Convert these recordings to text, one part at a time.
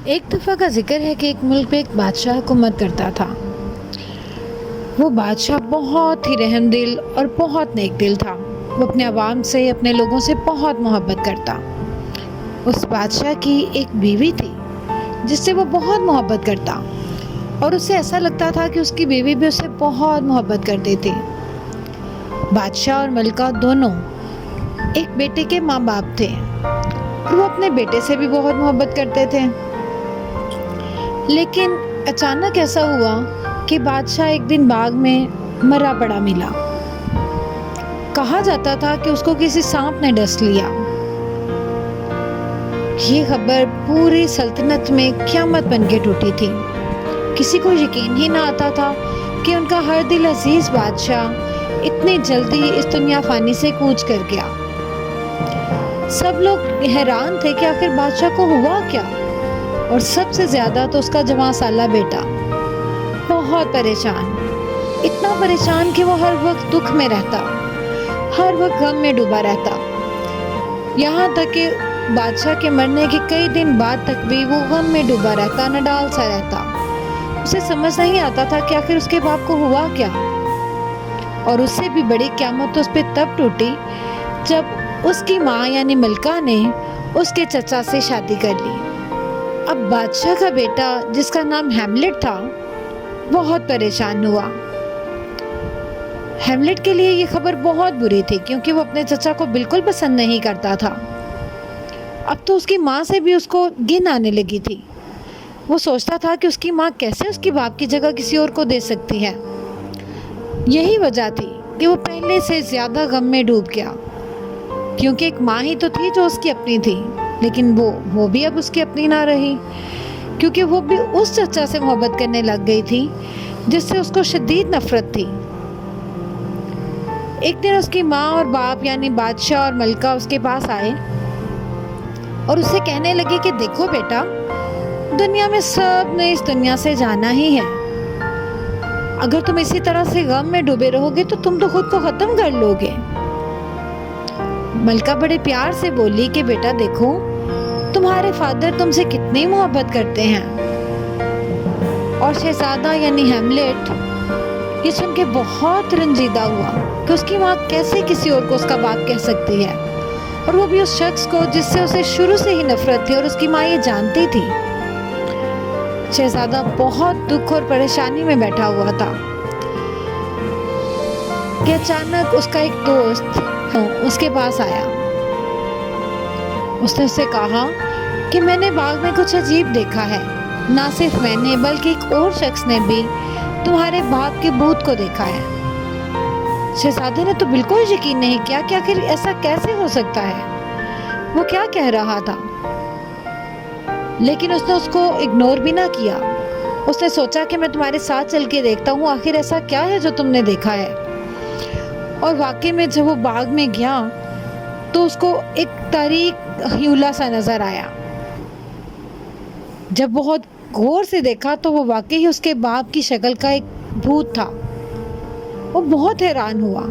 ایک دفعہ کا ذکر ہے کہ ایک ملک پہ ایک بادشاہ حکومت کرتا تھا۔ وہ بادشاہ بہت ہی رحم دل اور بہت نیک دل تھا۔ وہ اپنے عوام سے، اپنے لوگوں سے بہت محبت کرتا۔ اس بادشاہ کی ایک بیوی تھی جس سے وہ بہت محبت کرتا، اور اسے ایسا لگتا تھا کہ اس کی بیوی بھی اس سے بہت محبت کرتی تھی۔ بادشاہ اور ملکہ دونوں ایک بیٹے کے ماں باپ تھے، اور وہ اپنے بیٹے سے بھی بہت محبت کرتے تھے۔ لیکن اچانک ایسا ہوا کہ بادشاہ ایک دن باغ میں مرا پڑا ملا۔ کہا جاتا تھا کہ اس کو کسی سانپ نے ڈس لیا۔ یہ خبر پوری سلطنت میں قیامت بن کے ٹوٹی تھی۔ کسی کو یقین ہی نہ آتا تھا کہ ان کا ہر دل عزیز بادشاہ اتنی جلدی اس دنیا فانی سے کوچ کر گیا۔ سب لوگ حیران تھے کہ آخر بادشاہ کو ہوا کیا، اور سب سے زیادہ تو اس کا جوان سالہ بیٹا بہت پریشان، اتنا پریشان کہ وہ ہر وقت دکھ میں رہتا، ہر وقت غم میں ڈوبا رہتا، یہاں تک کہ بادشاہ کے مرنے کے کئی دن بعد تک بھی وہ غم میں ڈوبا رہتا، نڈال سا رہتا۔ اسے سمجھ نہیں آتا تھا کہ آخر اس کے باپ کو ہوا کیا۔ اور اس سے بھی بڑی قیامت تو اس پہ تب ٹوٹی جب اس کی ماں یعنی ملکہ نے اس کے چچا سے شادی کر لی۔ اب بادشاہ کا بیٹا جس کا نام ہیملٹ تھا بہت پریشان ہوا۔ ہیملٹ کے لیے یہ خبر بہت بری تھی، کیونکہ وہ اپنے چچا کو بالکل پسند نہیں کرتا تھا۔ اب تو اس کی ماں سے بھی اس کو گھن آنے لگی تھی۔ وہ سوچتا تھا کہ اس کی ماں کیسے اس کی باپ کی جگہ کسی اور کو دے سکتی ہے۔ یہی وجہ تھی کہ وہ پہلے سے زیادہ غم میں ڈوب گیا، کیونکہ ایک ماں ہی تو تھی جو اس کی اپنی تھی، لیکن وہ بھی اب اس کی اپنی نہ رہی، کیونکہ وہ بھی اس چچا سے محبت کرنے لگ گئی تھی جس سے اس کو شدید نفرت تھی۔ ایک دن اس کی ماں اور باپ یعنی بادشاہ اور ملکہ اس کے پاس آئے اور اسے کہنے لگے کہ دیکھو بیٹا، دنیا میں سب نے اس دنیا سے جانا ہی ہے۔ اگر تم اسی طرح سے غم میں ڈوبے رہو گے تو تم تو خود کو ختم کر لو گے۔ ملکہ بڑے پیار سے بولی کہ بیٹا دیکھو، تمہارے فادر تم سے کتنی محبت کرتے ہیں۔ اور شہزادہ یعنی ہیملٹ یہ سن کے بہت رنجیدہ ہوا کہ اس کی ماں کیسے کسی اور کو اس کا باپ کہہ سکتی ہے، اور وہ بھی اس شخص کو جس سے اسے شروع سے ہی نفرت تھی، اور اس کی ماں یہ جانتی تھی۔ شہزادہ بہت دکھ اور پریشانی میں بیٹھا ہوا تھا کہ اچانک اس کا ایک دوست اس کے پاس آیا۔ اس نے اس سے کہا کہ میں نے باغ میں کچھ عجیب دیکھا ہے، نہ صرف میں نے بلکہ ایک اور شخص نے بھی تمہارے باپ کے بھوت کو دیکھا ہے۔ شہزادے نے تو بالکل یقین نہیں کیا کہ آخر ایسا کیسے ہو سکتا ہے، وہ کیا کہہ رہا تھا، لیکن اس نے اس کو اگنور بھی نہ کیا۔ اس نے سوچا کہ میں تمہارے ساتھ چل کے دیکھتا ہوں آخر ایسا کیا ہے جو تم نے دیکھا ہے۔ اور واقعی میں جب وہ باغ میں گیا تو اس کو ایک تاریک ہیولا سا نظر آیا۔ جب بہت غور سے دیکھا تو وہ واقعی اس کے باپ کی شکل کا ایک بھوت تھا۔ وہ بہت حیران ہوا،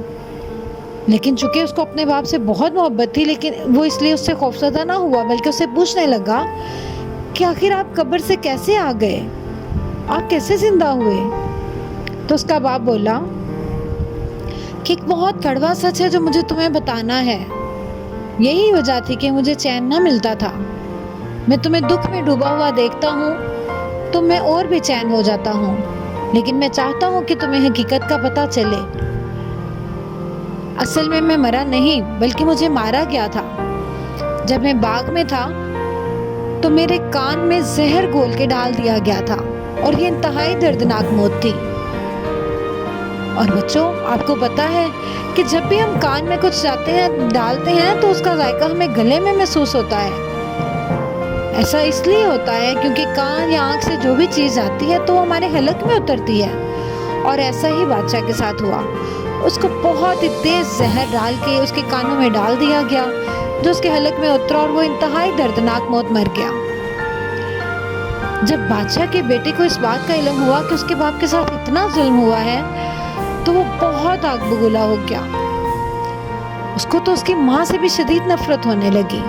لیکن چونکہ اس کو اپنے باپ سے بہت محبت تھی، لیکن وہ اس لیے اس سے خوفزدہ نہ ہوا، بلکہ اسے پوچھنے لگا کہ آخر آپ قبر سے کیسے آ گئے، آپ کیسے زندہ ہوئے۔ تو اس کا باپ بولا کہ ایک بہت کڑوا سچ ہے جو مجھے تمہیں بتانا ہے۔ یہی وجہ تھی کہ مجھے چین نہ ملتا تھا۔ میں تمہیں دکھ میں ڈوبا ہوا دیکھتا ہوں تو میں اور بھی چین ہو جاتا ہوں، لیکن میں چاہتا ہوں کہ تمہیں حقیقت کا پتہ چلے۔ اصل میں مرا نہیں بلکہ مجھے مارا گیا تھا۔ جب میں باغ میں تھا تو میرے کان میں زہر گھول کے ڈال دیا گیا تھا، اور یہ انتہائی دردناک موت تھی۔ اور بچوں، آپ کو پتا ہے کہ جب بھی ہم کان میں کچھ ڈالتے ہیں تو اس کا ذائقہ ہمیں گلے میں محسوس ہوتا ہے۔ ایسا اس لیے ہوتا ہے کیونکہ کان یا آنکھ سے جو بھی چیز آتی ہے تو ہمارے حلق میں اترتی ہے، اور ایسا ہی بادشاہ کے ساتھ ہوا۔ اس کو بہت ہی تیز زہر ڈال کے اس کے کانوں میں ڈال دیا گیا، جو اس کے حلق میں اترا، اور وہ انتہائی دردناک موت مر گیا۔ جب بادشاہ کے بیٹے کو اس بات کا علم ہوا کہ اس کے باپ کے ساتھ اتنا ظلم ہوا ہے تو وہ بہت آگ بگولا ہو گیا۔ اس کو تو اس کی ماں سے بھی شدید نفرت ہونے لگی۔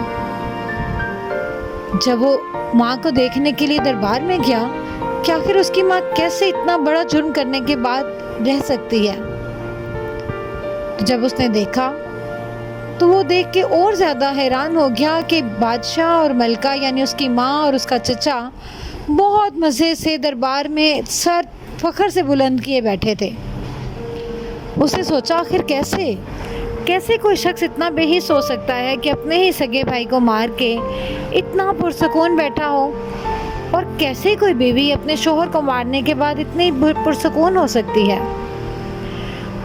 جب وہ ماں کو دیکھنے کے لیے دربار میں گیا کہ آخر اس کی ماں کیسے اتنا بڑا جرم کرنے کے بعد رہ سکتی ہے۔ جب اس نے دیکھا تو وہ دیکھ کے اور زیادہ حیران ہو گیا کہ بادشاہ اور ملکہ یعنی اس کی ماں اور اس کا چچا بہت مزے سے دربار میں سر فخر سے بلند کیے بیٹھے تھے۔ اس نے سوچا آخر کیسے کوئی شخص اتنا بے حس ہو سکتا ہے کہ اپنے ہی سگے بھائی کو مار کے اتنا پرسکون بیٹھا ہو، اور کیسے کوئی بیوی اپنے شوہر کو مارنے کے بعد اتنی پرسکون ہو سکتی ہے۔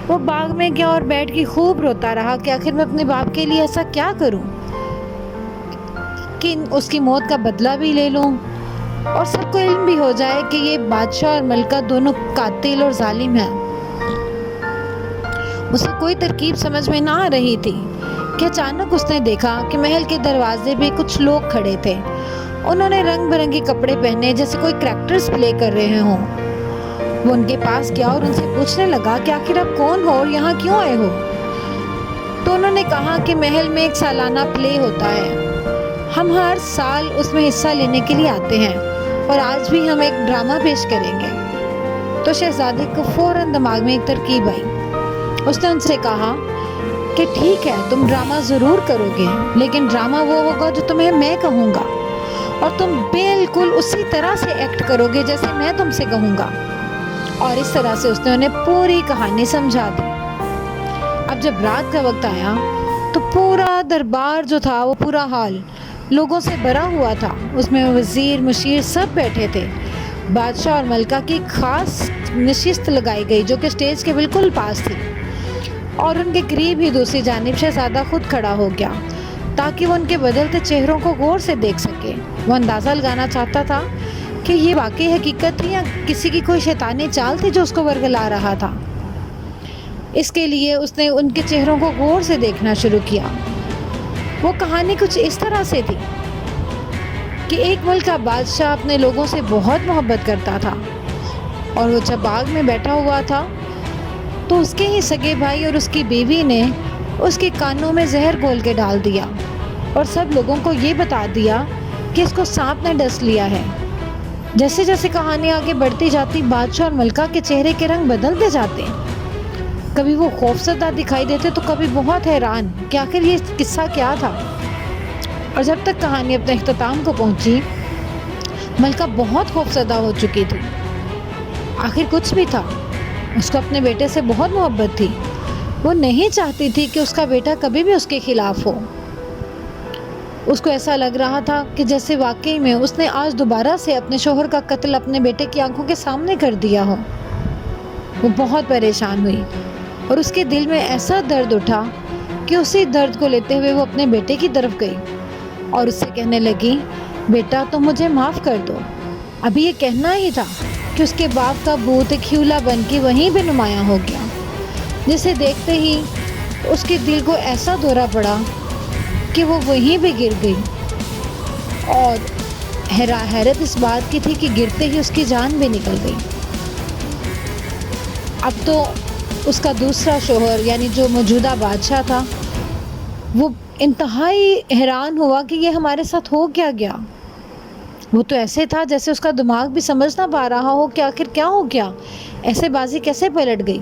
وہ باغ میں گیا اور بیٹھ کے خوب روتا رہا کہ آخر میں اپنے باپ کے لیے ایسا کیا کروں کہ اس کی موت کا بدلہ بھی لے لوں اور سب کو علم بھی ہو جائے کہ یہ بادشاہ اور ملکہ دونوں قاتل اور ظالم ہیں۔ اسے کوئی ترکیب سمجھ میں نہ آ رہی تھی کہ اچانک اس نے دیکھا کہ محل کے دروازے پہ کچھ لوگ کھڑے تھے۔ انہوں نے رنگ برنگے کپڑے پہنے جیسے کوئی کریکٹرز پلے کر رہے ہوں۔ وہ ان کے پاس گیا اور ان سے پوچھنے لگا کہ آخر آپ کون ہو اور یہاں کیوں آئے ہو؟ تو انہوں نے کہا کہ محل میں ایک سالانہ پلے ہوتا ہے، ہم ہر سال اس میں حصہ لینے کے لیے آتے ہیں اور آج بھی ہم ایک ڈرامہ پیش کریں گے۔ تو شہزادے کو فوراً دماغ میں ایک ترکیب آئی۔ اس نے ان سے کہا کہ ٹھیک ہے، تم ڈرامہ ضرور کرو گے، لیکن ڈرامہ وہ ہوگا جو تمہیں میں کہوں گا، اور تم بالکل اسی طرح سے ایکٹ کرو گے جیسے میں تم سے کہوں گا۔ اور اس طرح سے اس نے انہیں پوری کہانی سمجھا دی۔ اب جب رات کا وقت آیا تو پورا دربار جو تھا، وہ پورا ہال لوگوں سے بھرا ہوا تھا۔ اس میں وزیر مشیر سب بیٹھے تھے۔ بادشاہ اور ملکہ کی خاص نشست لگائی گئی جو کہ اسٹیج کے بالکل پاس تھی، اور ان کے قریب ہی دوسری جانب شہزادہ خود کھڑا ہو گیا تاکہ وہ ان کے بدلتے چہروں کو غور سے دیکھ سکے۔ وہ اندازہ لگانا چاہتا تھا کہ یہ واقعی حقیقت تھی یا کسی کی کوئی شیطانی چال تھی جو اس کو ورگلا رہا تھا۔ اس کے لیے اس نے ان کے چہروں کو غور سے دیکھنا شروع کیا۔ وہ کہانی کچھ اس طرح سے تھی کہ ایک ملک کا بادشاہ اپنے لوگوں سے بہت محبت کرتا تھا، اور وہ جب باغ میں بیٹھا ہوا تھا تو اس کے ہی سگے بھائی اور اس کی بیوی نے اس کے کانوں میں زہر گھول کے ڈال دیا اور سب لوگوں کو یہ بتا دیا کہ اس کو سانپ نے ڈس لیا ہے۔ جیسے جیسے کہانی آگے بڑھتی جاتی، بادشاہ اور ملکہ کے چہرے کے رنگ بدلتے جاتے۔ کبھی وہ خوفزدہ دکھائی دیتے تو کبھی بہت حیران کہ آخر یہ قصہ کیا تھا۔ اور جب تک کہانی اپنے اختتام کو پہنچی، ملکہ بہت خوفزدہ ہو چکی تھی۔ آخر کچھ بھی تھا، اس کو اپنے بیٹے سے بہت محبت تھی۔ وہ نہیں چاہتی تھی کہ اس کا بیٹا کبھی بھی اس کے خلاف ہو۔ اس کو ایسا لگ رہا تھا کہ جیسے واقعی میں اس نے آج دوبارہ سے اپنے شوہر کا قتل اپنے بیٹے کی آنکھوں کے سامنے کر دیا ہو۔ وہ بہت پریشان ہوئی اور اس کے دل میں ایسا درد اٹھا کہ اسی درد کو لیتے ہوئے وہ اپنے بیٹے کی طرف گئی اور اس سے کہنے لگی، بیٹا تم مجھے معاف کر دو۔ ابھی یہ کہنا ہی تھا کہ اس کے باپ کا بھوت ایک ہیولا بن کے وہیں پہ نمایاں ہو گیا، جسے دیکھتے ہی اس کے دل کو ایسا دورہ پڑا کہ وہ وہیں پہ گر گئی، اور حیرت اس بات کی تھی کہ گرتے ہی اس کی جان بھی نکل گئی۔ اب تو اس کا دوسرا شوہر یعنی جو موجودہ بادشاہ تھا، وہ انتہائی حیران ہوا کہ یہ ہمارے ساتھ ہو کیا گیا۔ وہ تو ایسے تھا جیسے اس کا دماغ بھی سمجھ نہ پا رہا ہو کہ آخر کیا ہو گیا، ایسے بازی کیسے پلٹ گئی۔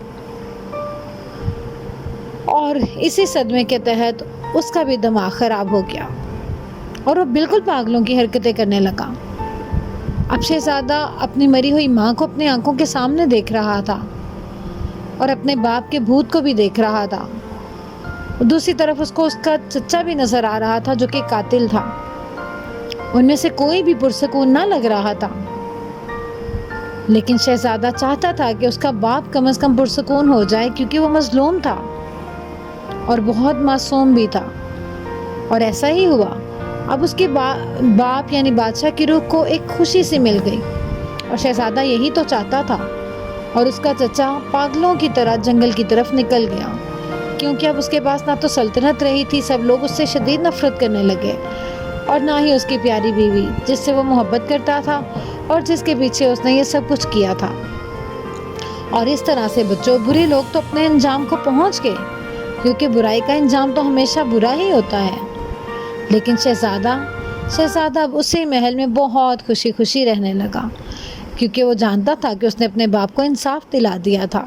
اور اسی صدمے کے تحت اس کا بھی دماغ خراب ہو گیا اور وہ بالکل پاگلوں کی حرکتیں کرنے لگا۔ اب شہزادہ اپنی مری ہوئی ماں کو اپنی آنکھوں کے سامنے دیکھ رہا تھا اور اپنے باپ کے بھوت کو بھی دیکھ رہا تھا۔ دوسری طرف اس کو اس کا چچا بھی نظر آ رہا تھا جو کہ قاتل تھا۔ ان میں سے کوئی بھی پرسکون نہ لگ رہا تھا، لیکن شہزادہ چاہتا تھا کہ اس کا باپ کم از کم پرسکون ہو جائے، کیونکہ وہ مظلوم تھا اور بہت معصوم بھی تھا، اور ایسا ہی ہوا۔ اب اس کے باپ یعنی بادشاہ کی روح کو ایک خوشی سے مل گئی، اور شہزادہ یہی تو چاہتا تھا، اور اس کا چچا پاگلوں کی طرح جنگل کی طرف نکل گیا، کیونکہ اب اس کے پاس نہ تو سلطنت رہی تھی، سب لوگ اس سے شدید نفرت کرنے لگے، اور نہ ہی اس کی پیاری بیوی جس سے وہ محبت کرتا تھا اور جس کے پیچھے اس نے یہ سب کچھ کیا تھا۔ اور اس طرح سے بچوں، برے لوگ تو اپنے انجام کو پہنچ گئے، کیونکہ برائی کا انجام تو ہمیشہ برا ہی ہوتا ہے، لیکن شہزادہ شہزادہ اب اسی محل میں بہت خوشی خوشی رہنے لگا، کیونکہ وہ جانتا تھا کہ اس نے اپنے باپ کو انصاف دلا دیا تھا۔